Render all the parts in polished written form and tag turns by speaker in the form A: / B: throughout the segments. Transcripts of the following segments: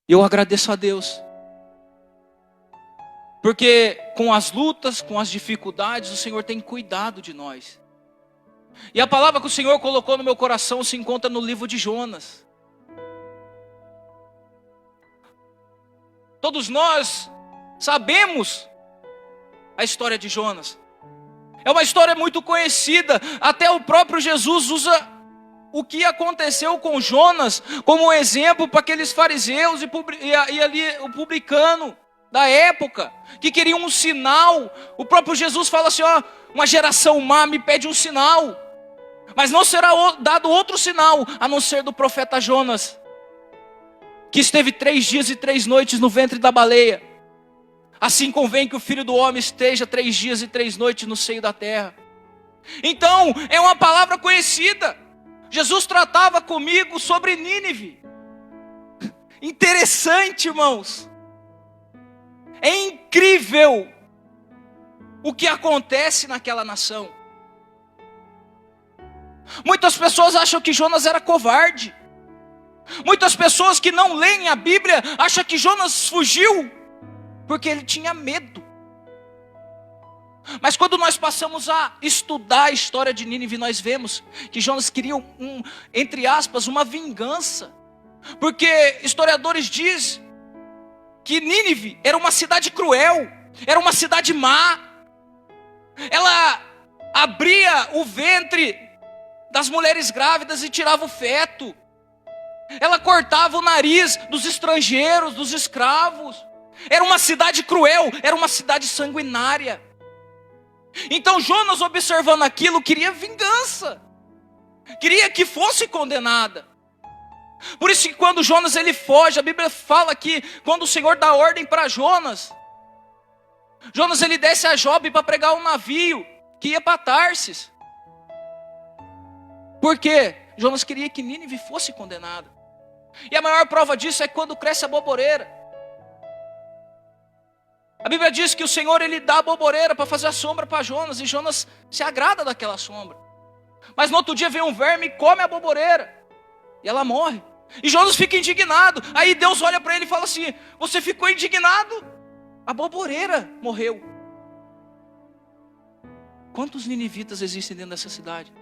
A: Eu agradeço a Deus. Porque com as lutas, com as dificuldades, o Senhor tem cuidado de nós. E a palavra que o Senhor colocou no meu coração se encontra no livro de Jonas. Todos nós sabemos a história de Jonas. É uma história muito conhecida. Até o próprio Jesus usa o que aconteceu com Jonas como exemplo para aqueles fariseus e ali o publicano da época, que queriam um sinal. O próprio Jesus fala assim, ó, uma geração má me pede um sinal, mas não será dado outro sinal, a não ser do profeta Jonas, que esteve 3 dias e 3 noites no ventre da baleia. Assim convém que o Filho do Homem esteja 3 dias e 3 noites no seio da terra. Então, é uma palavra conhecida. Jesus tratava comigo sobre Nínive. Interessante, irmãos. É incrível o que acontece naquela nação. Muitas pessoas acham que Jonas era covarde. Muitas pessoas que não leem a Bíblia acham que Jonas fugiu porque ele tinha medo. Mas quando nós passamos a estudar a história de Nínive, nós vemos que Jonas queria entre aspas, uma vingança. Porque historiadores dizem que Nínive era uma cidade cruel, era uma cidade má. Ela abria o ventre das mulheres grávidas e tirava o feto. Ela cortava o nariz dos estrangeiros, dos escravos. Era uma cidade cruel, era uma cidade sanguinária. Então Jonas, observando aquilo, queria vingança. Queria que fosse condenada. Por isso que quando Jonas ele foge, a Bíblia fala que quando o Senhor dá ordem para Jonas, Jonas ele desce a Jope para pregar um navio que ia para Tarsis. Por quê? Jonas queria que Nínive fosse condenada. E a maior prova disso é quando cresce a boboreira. A Bíblia diz que o Senhor ele dá a boboreira para fazer a sombra para Jonas, e Jonas se agrada daquela sombra. Mas no outro dia vem um verme e come a boboreira, e ela morre. E Jonas fica indignado. Aí Deus olha para ele e fala assim: você ficou indignado? A boboreira morreu. Quantos ninivitas existem dentro dessa cidade?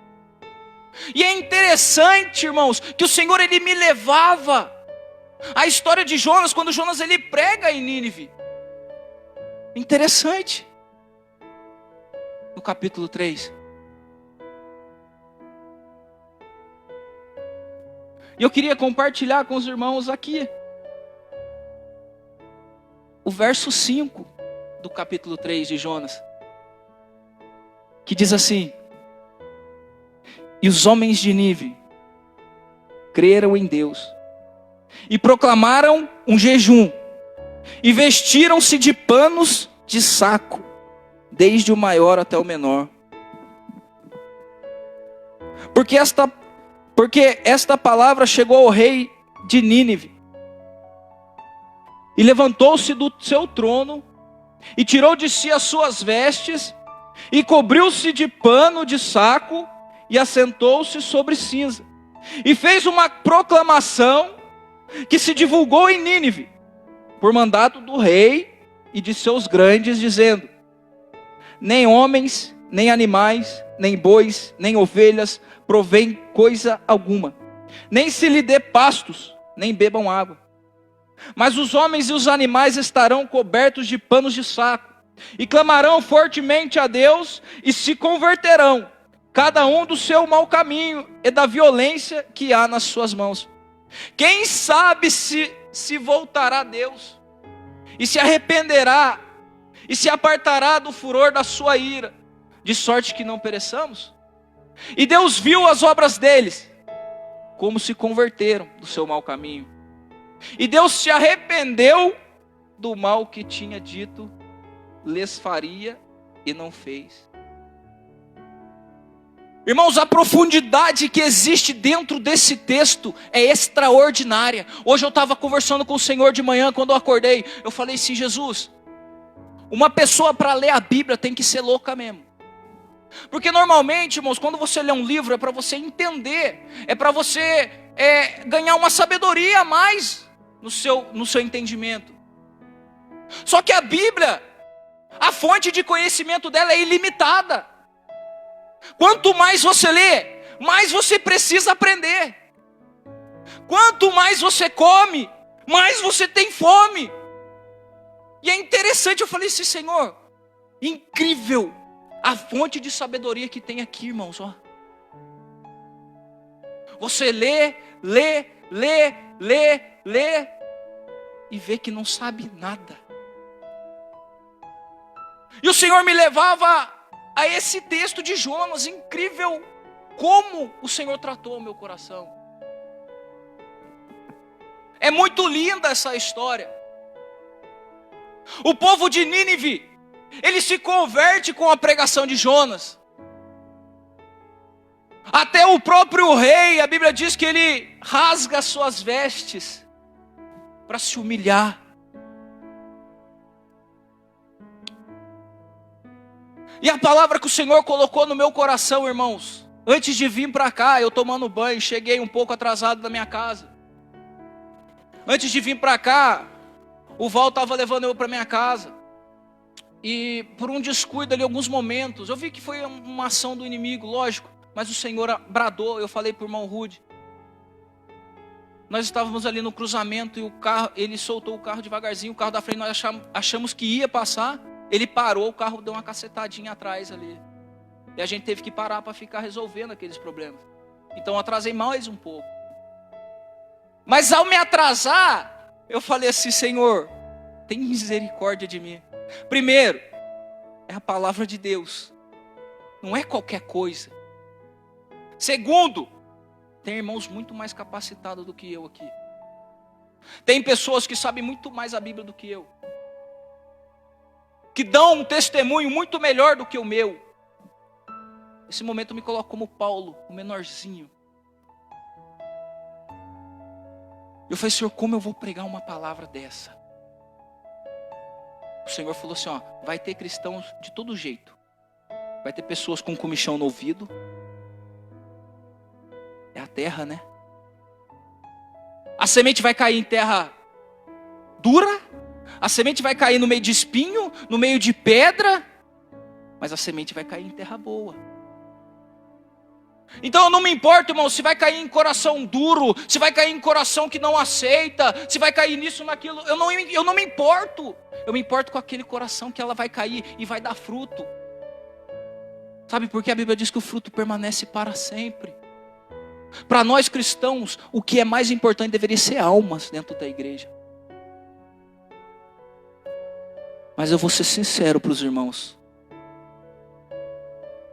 A: E é interessante, irmãos, que o Senhor ele me levava a história de Jonas, quando Jonas ele prega em Nínive. Interessante. No capítulo 3. E eu queria compartilhar com os irmãos aqui o verso 5 do capítulo 3 de Jonas, que diz assim: e os homens de Nínive creram em Deus e proclamaram um jejum e vestiram-se de panos de saco, desde o maior até o menor. Porque esta palavra chegou ao rei de Nínive. E levantou-se do seu trono, e tirou de si as suas vestes, e cobriu-se de pano de saco, e assentou-se sobre cinza. E fez uma proclamação que se divulgou em Nínive, por mandato do rei e de seus grandes, dizendo: nem homens, nem animais, nem bois, nem ovelhas provém coisa alguma, nem se lhe dê pastos, nem bebam água. Mas os homens e os animais estarão cobertos de panos de saco, e clamarão fortemente a Deus, e se converterão, cada um do seu mau caminho e da violência que há nas suas mãos. Quem sabe se voltará a Deus, e se arrependerá, e se apartará do furor da sua ira, de sorte que não pereçamos? E Deus viu as obras deles, como se converteram do seu mau caminho. E Deus se arrependeu do mal que tinha dito lhes faria, e não fez. Irmãos, a profundidade que existe dentro desse texto é extraordinária. Hoje eu estava conversando com o Senhor de manhã, quando eu acordei. Eu falei assim: Jesus, uma pessoa para ler a Bíblia tem que ser louca mesmo. Porque normalmente, irmãos, quando você lê um livro é para você entender, é para você ganhar uma sabedoria a mais no seu entendimento. Só que a Bíblia, a fonte de conhecimento dela é ilimitada. Quanto mais você lê, mais você precisa aprender. Quanto mais você come, mais você tem fome. E é interessante, eu falei assim, Senhor, incrível a fonte de sabedoria que tem aqui, irmãos, ó. Você lê e vê que não sabe nada. E o Senhor me levava a esse texto de Jonas, incrível como o Senhor tratou o meu coração. É muito linda essa história. O povo de Nínive, ele se converte com a pregação de Jonas. Até o próprio rei, a Bíblia diz que ele rasga as suas vestes para se humilhar. E a palavra que o Senhor colocou no meu coração, irmãos, antes de vir para cá, eu tomando banho, cheguei um pouco atrasado da minha casa. Antes de vir para cá, o Val estava levando eu para minha casa. E por um descuido ali, alguns momentos, eu vi que foi uma ação do inimigo, lógico. Mas o Senhor bradou, eu falei para o irmão Rude. Nós estávamos ali no cruzamento e o carro, ele soltou o carro devagarzinho, o carro da frente, nós achamos que ia passar. Ele parou, o carro deu uma cacetadinha atrás ali. E a gente teve que parar para ficar resolvendo aqueles problemas. Então eu atrasei mais um pouco. Mas ao me atrasar, eu falei assim, Senhor, tem misericórdia de mim. Primeiro, é a palavra de Deus. Não é qualquer coisa. Segundo, tem irmãos muito mais capacitados do que eu aqui. Tem pessoas que sabem muito mais a Bíblia do que eu. Que dão um testemunho muito melhor do que o meu. Esse momento eu me coloco como Paulo, o menorzinho. Eu falei, Senhor, como eu vou pregar uma palavra dessa? O Senhor falou assim, ó, vai ter cristãos de todo jeito. Vai ter pessoas com comichão no ouvido. É a terra, né? A semente vai cair em terra dura. A semente vai cair no meio de espinho, no meio de pedra. Mas a semente vai cair em terra boa. Então eu não me importo, irmão, se vai cair em coração duro, se vai cair em coração que não aceita, se vai cair nisso, naquilo. Eu não me importo. Eu me importo com aquele coração que ela vai cair e vai dar fruto. Sabe por que a Bíblia diz que o fruto permanece para sempre? Para nós cristãos, o que é mais importante deveria ser almas dentro da igreja. Mas eu vou ser sincero para os irmãos.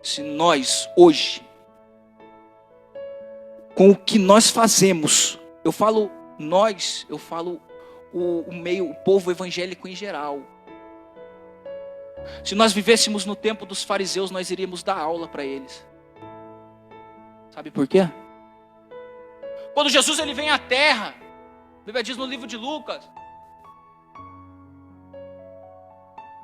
A: Se nós hoje, com o que nós fazemos, eu falo nós, eu falo o povo evangélico em geral. Se nós vivêssemos no tempo dos fariseus, nós iríamos dar aula para eles. Sabe por quê? Quando Jesus ele vem à terra, a Bíblia diz no livro de Lucas,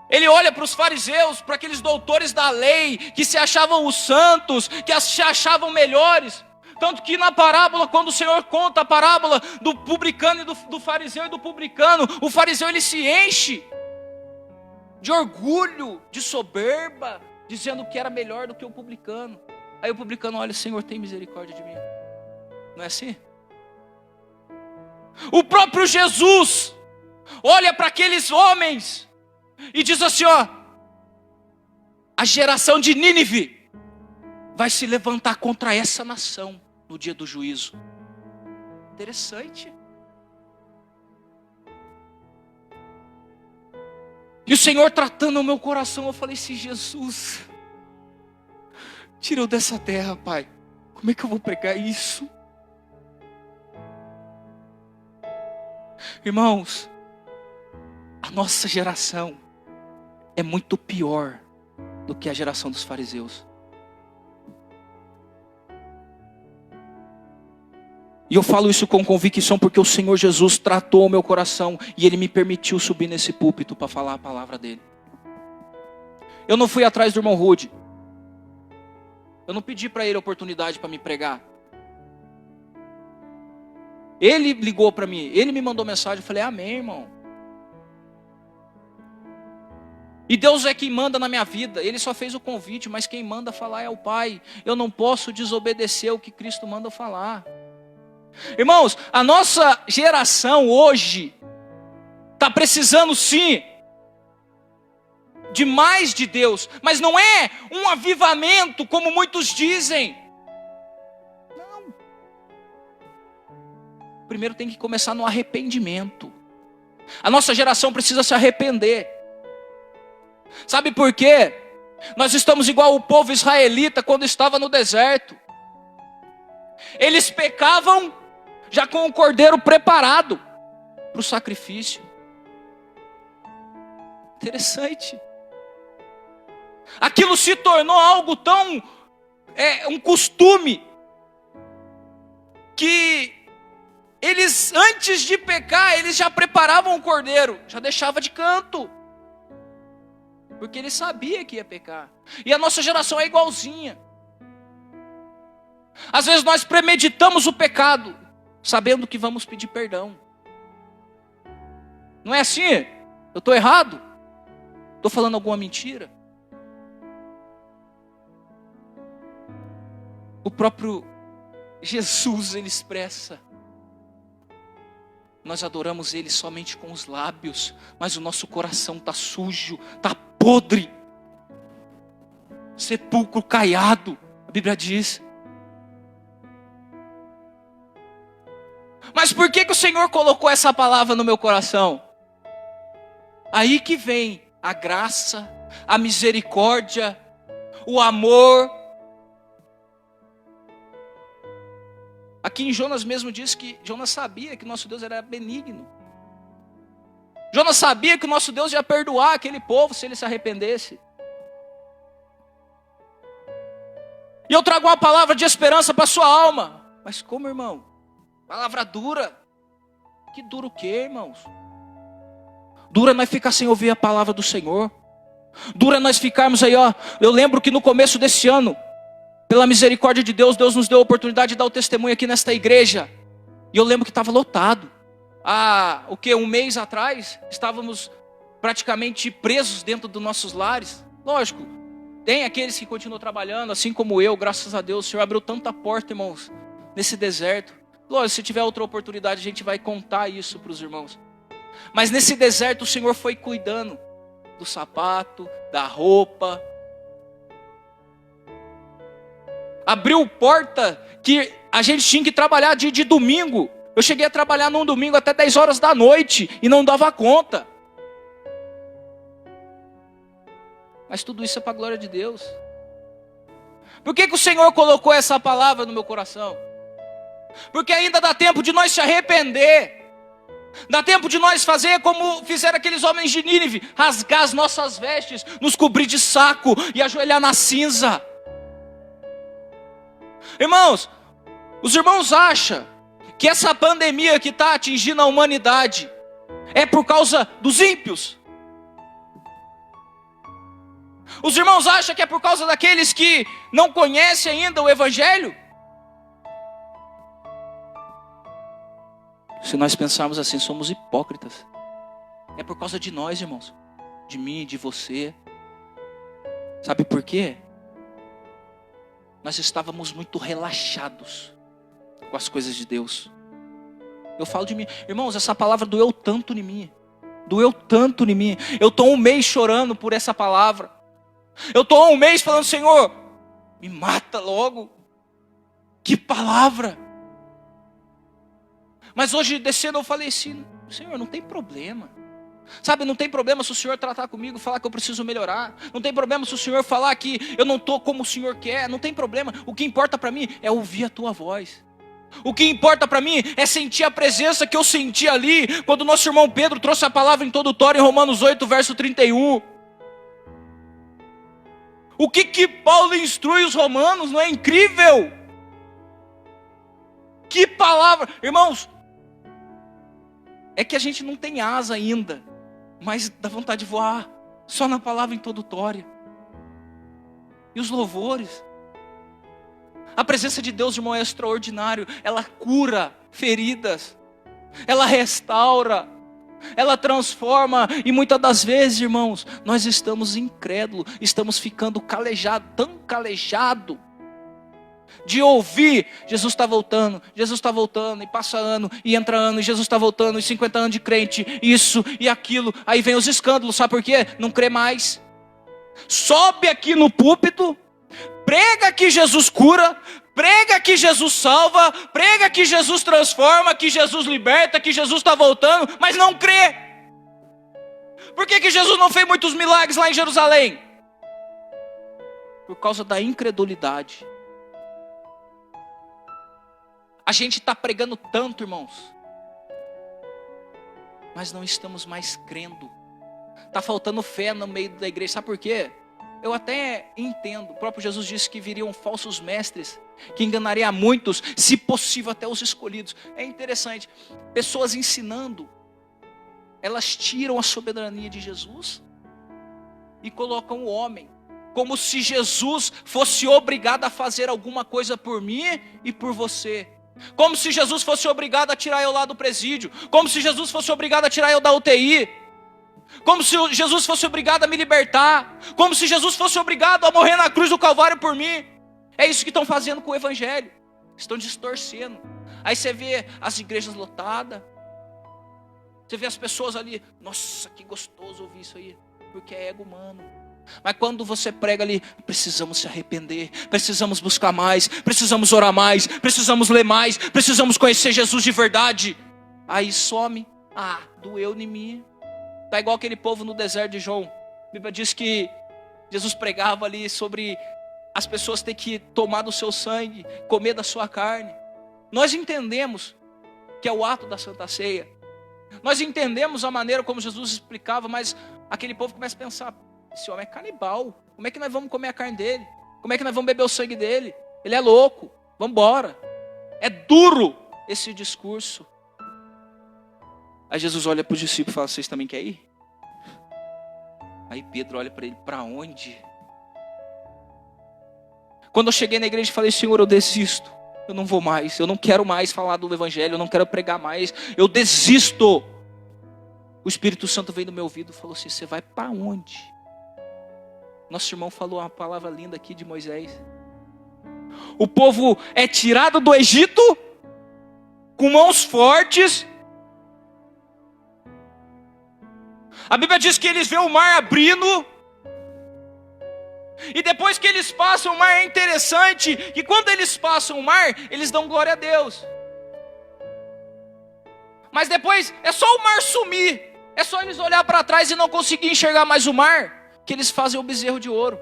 A: ele olha para os fariseus, para aqueles doutores da lei, que se achavam os santos, que se achavam melhores. Tanto que na parábola, quando o Senhor conta a parábola do publicano e do fariseu e do publicano, o fariseu ele se enche de orgulho, de soberba, dizendo que era melhor do que o publicano. Aí o publicano olha, Senhor, tem misericórdia de mim. Não é assim? O próprio Jesus olha para aqueles homens e diz assim, ó, a geração de Nínive vai se levantar contra essa nação no dia do juízo. Interessante. E o Senhor tratando o meu coração, eu falei assim, Jesus, tira eu dessa terra, Pai. Como é que eu vou pregar isso? Irmãos, a nossa geração é muito pior do que a geração dos fariseus. E eu falo isso com convicção porque o Senhor Jesus tratou o meu coração e Ele me permitiu subir nesse púlpito para falar a palavra dEle. Eu não fui atrás do irmão Rude. Eu não pedi para ele a oportunidade para me pregar. Ele ligou para mim, ele me mandou mensagem, eu falei, amém, irmão. E Deus é quem manda na minha vida, Ele só fez o convite, mas quem manda falar é o Pai. Eu não posso desobedecer o que Cristo manda falar. Irmãos, a nossa geração hoje está precisando sim de mais de Deus, mas não é um avivamento como muitos dizem. Não. Primeiro tem que começar no arrependimento. A nossa geração precisa se arrepender. Sabe por quê? Nós estamos igual o povo israelita quando estava no deserto. Eles pecavam já com o cordeiro preparado para o sacrifício. Interessante. Aquilo se tornou algo tão, um costume, que eles, antes de pecar, eles já preparavam o cordeiro, já deixava de canto, porque ele sabia que ia pecar. E a nossa geração é igualzinha. Às vezes nós premeditamos o pecado, sabendo que vamos pedir perdão. Não é assim? Eu estou errado? Estou falando alguma mentira? O próprio Jesus, ele expressa: nós adoramos Ele somente com os lábios, mas o nosso coração está sujo, está podre, sepulcro caiado, a Bíblia diz. Mas por que o Senhor colocou essa palavra no meu coração? Aí que vem a graça, a misericórdia, o amor. Aqui em Jonas mesmo diz que Jonas sabia que nosso Deus era benigno. Jonas sabia que o nosso Deus ia perdoar aquele povo se ele se arrependesse. E eu trago uma palavra de esperança para a sua alma. Mas como, irmão? Palavra dura. Que dura o quê, irmãos? Dura nós ficar sem ouvir a palavra do Senhor. Dura nós ficarmos aí, ó. Eu lembro que no começo desse ano, pela misericórdia de Deus, Deus nos deu a oportunidade de dar o testemunho aqui nesta igreja. E eu lembro que estava lotado. Um mês atrás, estávamos praticamente presos dentro dos nossos lares. Lógico, tem aqueles que continuam trabalhando, assim como eu, graças a Deus. O Senhor abriu tanta porta, irmãos, nesse deserto. Lógico, se tiver outra oportunidade, a gente vai contar isso para os irmãos. Mas nesse deserto, o Senhor foi cuidando do sapato, da roupa. Abriu porta que a gente tinha que trabalhar de domingo. Eu cheguei a trabalhar num domingo até 10 horas da noite e não dava conta. Mas tudo isso é para a glória de Deus. Por que o Senhor colocou essa palavra no meu coração? Porque ainda dá tempo de nós se arrepender. Dá tempo de nós fazer como fizeram aqueles homens de Nínive: rasgar as nossas vestes, nos cobrir de saco e ajoelhar na cinza. Irmãos, os irmãos acham que essa pandemia que está atingindo a humanidade é por causa dos ímpios? Os irmãos acham que é por causa daqueles que não conhecem ainda o Evangelho? Se nós pensarmos assim, somos hipócritas. É por causa de nós, irmãos. De mim, de você. Sabe por quê? Nós estávamos muito relaxados com as coisas de Deus. Eu falo de mim. Irmãos, essa palavra doeu tanto em mim. Doeu tanto em mim. Eu estou 1 mês chorando por essa palavra. Eu estou 1 mês falando: Senhor, me mata logo. Que palavra. Mas hoje descendo eu falei assim: Senhor, não tem problema. Sabe, não tem problema se o Senhor tratar comigo, falar que eu preciso melhorar. Não tem problema se o Senhor falar que eu não estou como o Senhor quer. Não tem problema. O que importa para mim é ouvir a tua voz. O que importa para mim é sentir a presença que eu senti ali, quando o nosso irmão Pedro trouxe a palavra introdutória em Romanos 8, verso 31. O que Paulo instrui os romanos, não é incrível? Que palavra! Irmãos, é que a gente não tem asa ainda, mas dá vontade de voar, só na palavra introdutória. E os louvores. A presença de Deus, irmão, é extraordinário. Ela cura feridas, ela restaura, ela transforma. E muitas das vezes, irmãos, nós estamos incrédulos, estamos ficando calejados, tão calejados, de ouvir, Jesus está voltando, e passa ano, e entra ano, e Jesus está voltando, e 50 anos de crente, isso e aquilo, aí vem os escândalos, sabe por quê? Não crê mais, sobe aqui no púlpito, prega que Jesus cura, prega que Jesus salva, prega que Jesus transforma, que Jesus liberta, que Jesus está voltando, mas não crê. Por que Jesus não fez muitos milagres lá em Jerusalém? Por causa da incredulidade. A gente está pregando tanto, irmãos, mas não estamos mais crendo. Está faltando fé no meio da igreja. Sabe por quê? Eu até entendo. O próprio Jesus disse que viriam falsos mestres, que enganariam a muitos, se possível até os escolhidos. É interessante. Pessoas ensinando, elas tiram a soberania de Jesus e colocam o homem, como se Jesus fosse obrigado a fazer alguma coisa por mim e por você. Como se Jesus fosse obrigado a tirar eu lá do presídio. Como se Jesus fosse obrigado a tirar eu da UTI. Como se Jesus fosse obrigado a me libertar. Como se Jesus fosse obrigado a morrer na cruz do Calvário por mim. É isso que estão fazendo com o evangelho. Estão distorcendo. Aí você vê as igrejas lotadas. Você vê as pessoas ali. Nossa, que gostoso ouvir isso aí. Porque é ego humano. Mas quando você prega ali, precisamos se arrepender, precisamos buscar mais, precisamos orar mais, precisamos ler mais, precisamos conhecer Jesus de verdade. Aí some. Doeu em mim. Tá igual aquele povo no deserto de João. A Bíblia diz que Jesus pregava ali sobre as pessoas ter que tomar do seu sangue, comer da sua carne. Nós entendemos que é o ato da Santa Ceia. Nós entendemos a maneira como Jesus explicava, mas aquele povo começa a pensar: esse homem é canibal, como é que nós vamos comer a carne dele? Como é que nós vamos beber o sangue dele? Ele é louco, vamos embora. É duro esse discurso. Aí Jesus olha para os discípulos e fala: vocês também querem ir? Aí Pedro olha para ele: para onde? Quando eu cheguei na igreja e falei: Senhor, eu desisto, eu não vou mais, eu não quero mais falar do evangelho, eu não quero pregar mais, eu desisto. O Espírito Santo veio no meu ouvido e falou assim: você vai para onde? Nosso irmão falou uma palavra linda aqui de Moisés. O povo é tirado do Egito com mãos fortes. A Bíblia diz que eles veem o mar abrindo. E depois que eles passam o mar, é interessante que quando eles passam o mar, eles dão glória a Deus. Mas depois é só o mar sumir. É só eles olhar para trás e não conseguir enxergar mais o mar, que eles fazem o bezerro de ouro.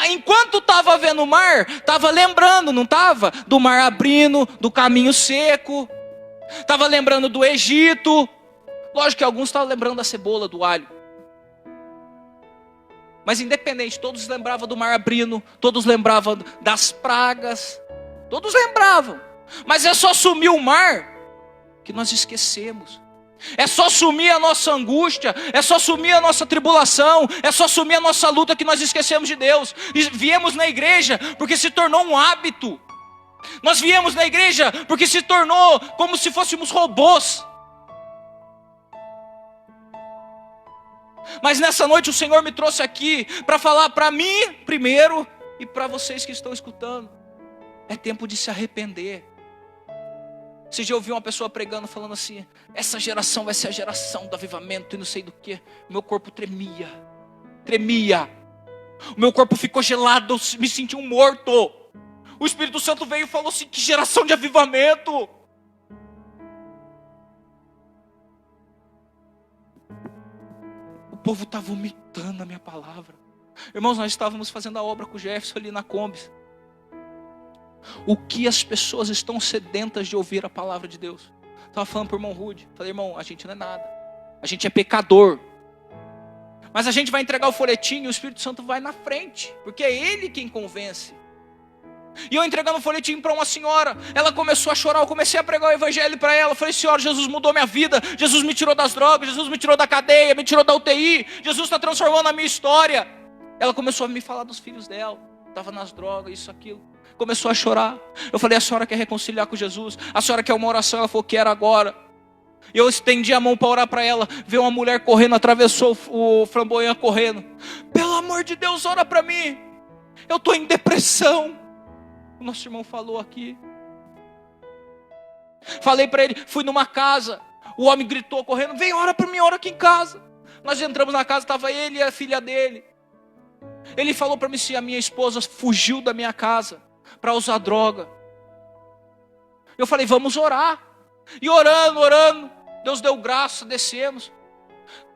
A: Enquanto estava vendo o mar, estava lembrando, não estava? Do mar abrindo, do caminho seco. Estava lembrando do Egito. Lógico que alguns estavam lembrando da cebola, do alho. Mas independente, todos lembravam do mar abrindo, todos lembravam das pragas. Todos lembravam. Mas é só sumir o mar que nós esquecemos. É só sumir a nossa angústia, é só sumir a nossa tribulação, é só sumir a nossa luta que nós esquecemos de Deus. E viemos na igreja porque se tornou um hábito. Nós viemos na igreja porque se tornou como se fôssemos robôs. Mas nessa noite o Senhor me trouxe aqui para falar para mim primeiro e para vocês que estão escutando. É tempo de se arrepender. Você já ouviu uma pessoa pregando, falando assim: essa geração vai ser a geração do avivamento e não sei do que. Meu corpo tremia. O meu corpo ficou gelado, eu me senti um morto. O Espírito Santo veio e falou assim: que geração de avivamento. O povo está vomitando a minha palavra. Irmãos, nós estávamos fazendo a obra com o Jefferson ali na Combis. O que as pessoas estão sedentas de ouvir a palavra de Deus. Estava falando para o irmão Rude. Falei: irmão, a gente não é nada. A gente é pecador. Mas a gente vai entregar o folhetim e o Espírito Santo vai na frente. Porque é Ele quem convence. E eu entregando o folhetim para uma senhora. Ela começou a chorar. Eu comecei a pregar o evangelho para ela. Eu falei: senhora, Jesus mudou minha vida. Jesus me tirou das drogas. Jesus me tirou da cadeia. Me tirou da UTI. Jesus está transformando a minha história. Ela começou a me falar dos filhos dela. Estava nas drogas, isso, aquilo. Começou a chorar. Eu falei, a senhora quer reconciliar com Jesus? A senhora quer uma oração? Ela falou, quero agora. Eu estendi a mão para orar para ela. Veio uma mulher correndo, atravessou o Flamboyant correndo. Pelo amor de Deus, ora para mim. Eu estou em depressão. O nosso irmão falou aqui. Falei para ele, fui numa casa. O homem gritou correndo, vem, ora para mim, ora aqui em casa. Nós entramos na casa, estava ele e a filha dele. Ele falou para mim, se a minha esposa fugiu da minha casa para usar droga. Eu falei, vamos orar. E orando, Deus deu graça, descemos.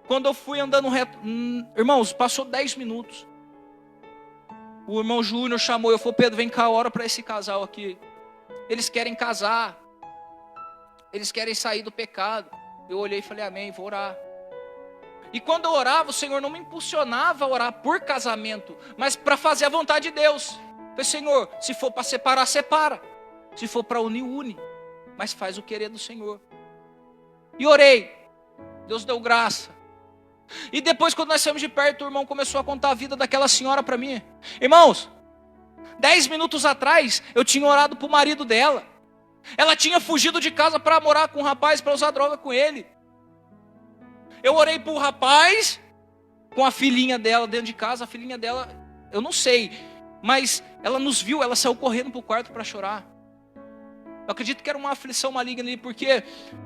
A: Quando eu fui andando reto, irmãos, passou 10 minutos. O irmão Júnior chamou, eu falei, Pedro, vem cá, ora para esse casal aqui. Eles querem casar. Eles querem sair do pecado. Eu olhei e falei, amém, vou orar. E quando eu orava, o Senhor não me impulsionava a orar por casamento, mas para fazer a vontade de Deus. Eu falei, Senhor, se for para separar, separa. Se for para unir, une. Mas faz o querer do Senhor. E orei. Deus deu graça. E depois, quando nós saímos de perto, o irmão começou a contar a vida daquela senhora para mim. Irmãos, 10 minutos atrás, eu tinha orado para o marido dela. Ela tinha fugido de casa para morar com um rapaz, para usar droga com ele. Eu orei para o rapaz, com a filhinha dela dentro de casa. A filhinha dela, eu não sei, mas ela nos viu, ela saiu correndo para o quarto para chorar. Eu acredito que era uma aflição maligna ali, porque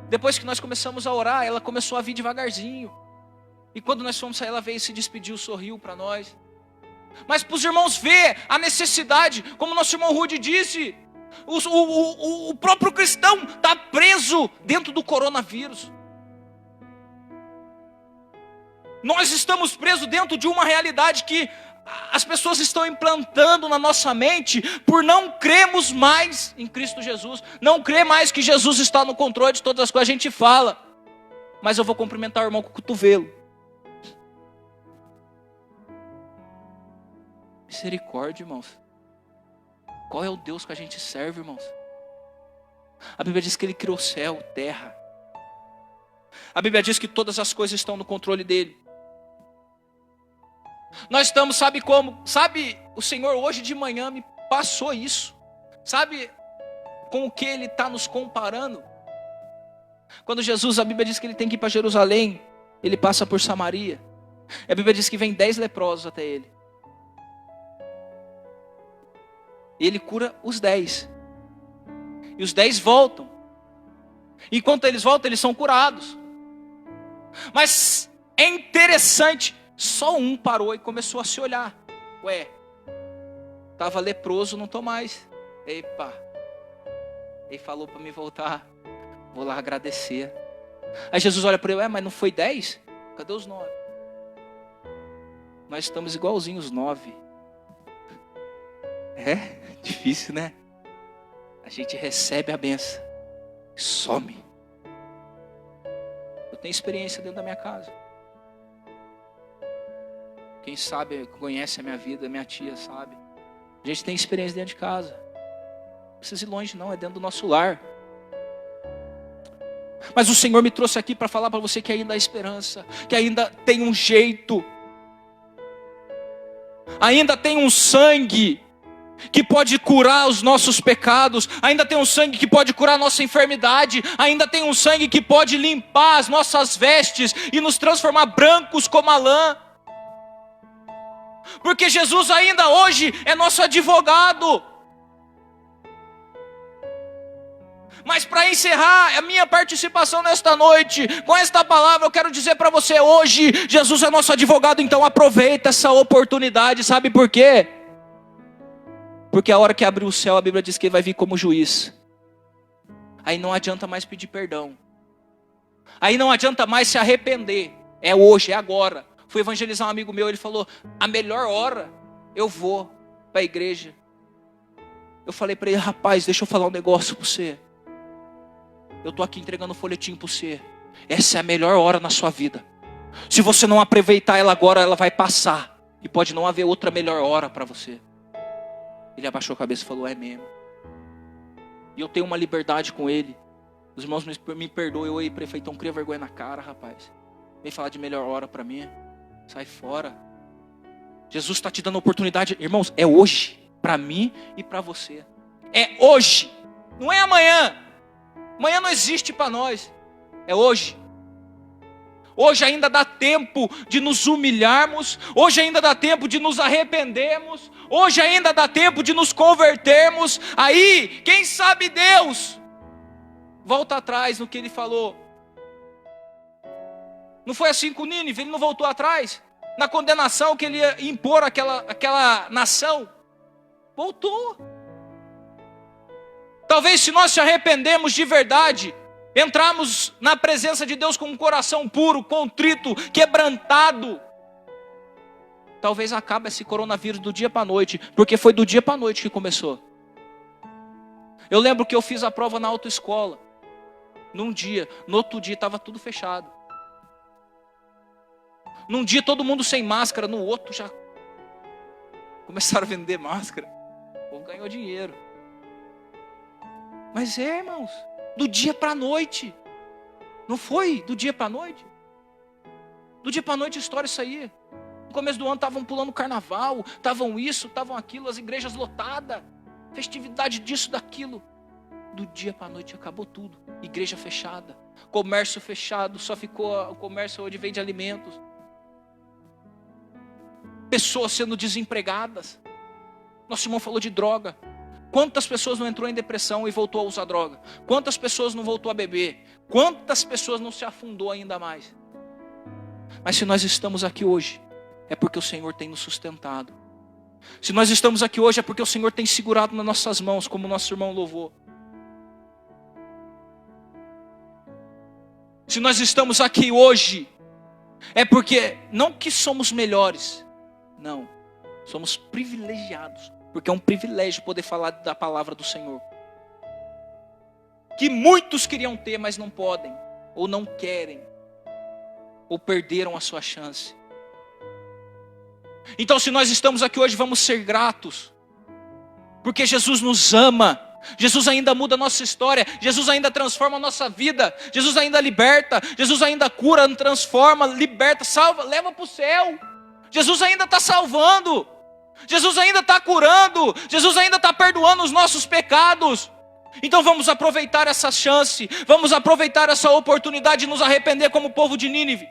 A: depois que nós começamos a orar, ela começou a vir devagarzinho. E quando nós fomos sair, ela veio, se despediu, sorriu para nós. Mas para os irmãos ver a necessidade, como nosso irmão Rudy disse, o próprio cristão está preso dentro do coronavírus. Nós estamos presos dentro de uma realidade que as pessoas estão implantando na nossa mente por não crermos mais em Cristo Jesus. Não crer mais que Jesus está no controle de todas as coisas. A gente fala, mas eu vou cumprimentar o irmão com o cotovelo. Misericórdia, irmãos. Qual é o Deus que a gente serve, irmãos? A Bíblia diz que Ele criou céu, terra. A Bíblia diz que todas as coisas estão no controle dEle. Nós estamos, sabe como? Sabe, o Senhor hoje de manhã me passou isso. Sabe com o que Ele está nos comparando? Quando Jesus, a Bíblia diz que Ele tem que ir para Jerusalém, Ele passa por Samaria. A Bíblia diz que vem 10 leprosos até Ele. E Ele cura os 10. E os 10 voltam. Enquanto eles voltam, eles são curados. Mas é interessante, só um parou e começou a se olhar. Ué, estava leproso, não estou mais. Epa, ele falou para me voltar. Vou lá agradecer. Aí Jesus olha para ele, mas não foi 10? Cadê os 9? Nós estamos igualzinhos os 9. É difícil, né? A gente recebe a benção e some. Eu tenho experiência dentro da minha casa. Quem sabe, conhece a minha vida, minha tia sabe. A gente tem experiência dentro de casa. Não precisa ir longe não, é dentro do nosso lar. Mas o Senhor me trouxe aqui para falar para você que ainda há esperança, que ainda tem um jeito. Ainda tem um sangue que pode curar os nossos pecados. Ainda tem um sangue que pode curar a nossa enfermidade. Ainda tem um sangue que pode limpar as nossas vestes e nos transformar brancos como a lã. Porque Jesus ainda hoje é nosso advogado. Mas para encerrar a minha participação nesta noite, com esta palavra eu quero dizer para você hoje, Jesus é nosso advogado, então aproveita essa oportunidade, sabe por quê? Porque a hora que abrir o céu, a Bíblia diz que Ele vai vir como juiz. Aí não adianta mais pedir perdão. Aí não adianta mais se arrepender. É hoje, é agora. Fui evangelizar um amigo meu, ele falou, a melhor hora eu vou para a igreja. Eu falei para ele, rapaz, deixa eu falar um negócio para você. Eu estou aqui entregando um folhetinho para você. Essa é a melhor hora na sua vida. Se você não aproveitar ela agora, ela vai passar. E pode não haver outra melhor hora para você. Ele abaixou a cabeça e falou, é mesmo. E eu tenho uma liberdade com ele. Os irmãos me perdoam, eu olhei para ele e falei, então cria vergonha na cara, rapaz. Vem falar de melhor hora para mim. Sai fora. Jesus está te dando oportunidade. Irmãos, é hoje. para mim e para você. É hoje, não é amanhã. Amanhã não existe para nós, é hoje. Hoje ainda dá tempo de nos humilharmos, hoje ainda dá tempo de nos arrependermos, hoje ainda dá tempo de nos convertermos. Aí, quem sabe Deus volta atrás no que ele falou. Não foi assim com Nínive, ele não voltou atrás na condenação que ele ia impor àquela nação. Voltou. Talvez se nós se arrependemos de verdade, entrarmos na presença de Deus com um coração puro, contrito, quebrantado, talvez acabe esse coronavírus do dia para a noite, porque foi do dia para a noite que começou. Eu lembro que eu fiz a prova na autoescola, num dia, no outro dia estava tudo fechado. Num dia todo mundo sem máscara, no outro já começaram a vender máscara. O povo ganhou dinheiro. Mas irmãos, do dia para a noite. Não foi do dia para a noite? Do dia para a noite a história saía. No começo do ano estavam pulando carnaval, estavam isso, estavam aquilo, as igrejas lotadas, festividade disso, daquilo. Do dia para a noite acabou tudo. Igreja fechada, comércio fechado, só ficou o comércio onde vende alimentos. Pessoas sendo desempregadas. Nosso irmão falou de droga. Quantas pessoas não entrou em depressão e voltou a usar droga? Quantas pessoas não voltou a beber? Quantas pessoas não se afundou ainda mais? Mas se nós estamos aqui hoje, é porque o Senhor tem nos sustentado. Se nós estamos aqui hoje, é porque o Senhor tem segurado nas nossas mãos, como o nosso irmão louvou. Se nós estamos aqui hoje, é porque, não que somos melhores, não, somos privilegiados. Porque é um privilégio poder falar da palavra do Senhor. Que muitos queriam ter, mas não podem. Ou não querem. Ou perderam a sua chance. Então se nós estamos aqui hoje, vamos ser gratos. Porque Jesus nos ama. Jesus ainda muda a nossa história. Jesus ainda transforma a nossa vida. Jesus ainda liberta. Jesus ainda cura, transforma, liberta, salva, leva para o céu. Jesus ainda está salvando. Jesus ainda está curando, Jesus ainda está perdoando os nossos pecados. Então vamos aproveitar essa chance, vamos aproveitar essa oportunidade de nos arrepender como o povo de Nínive.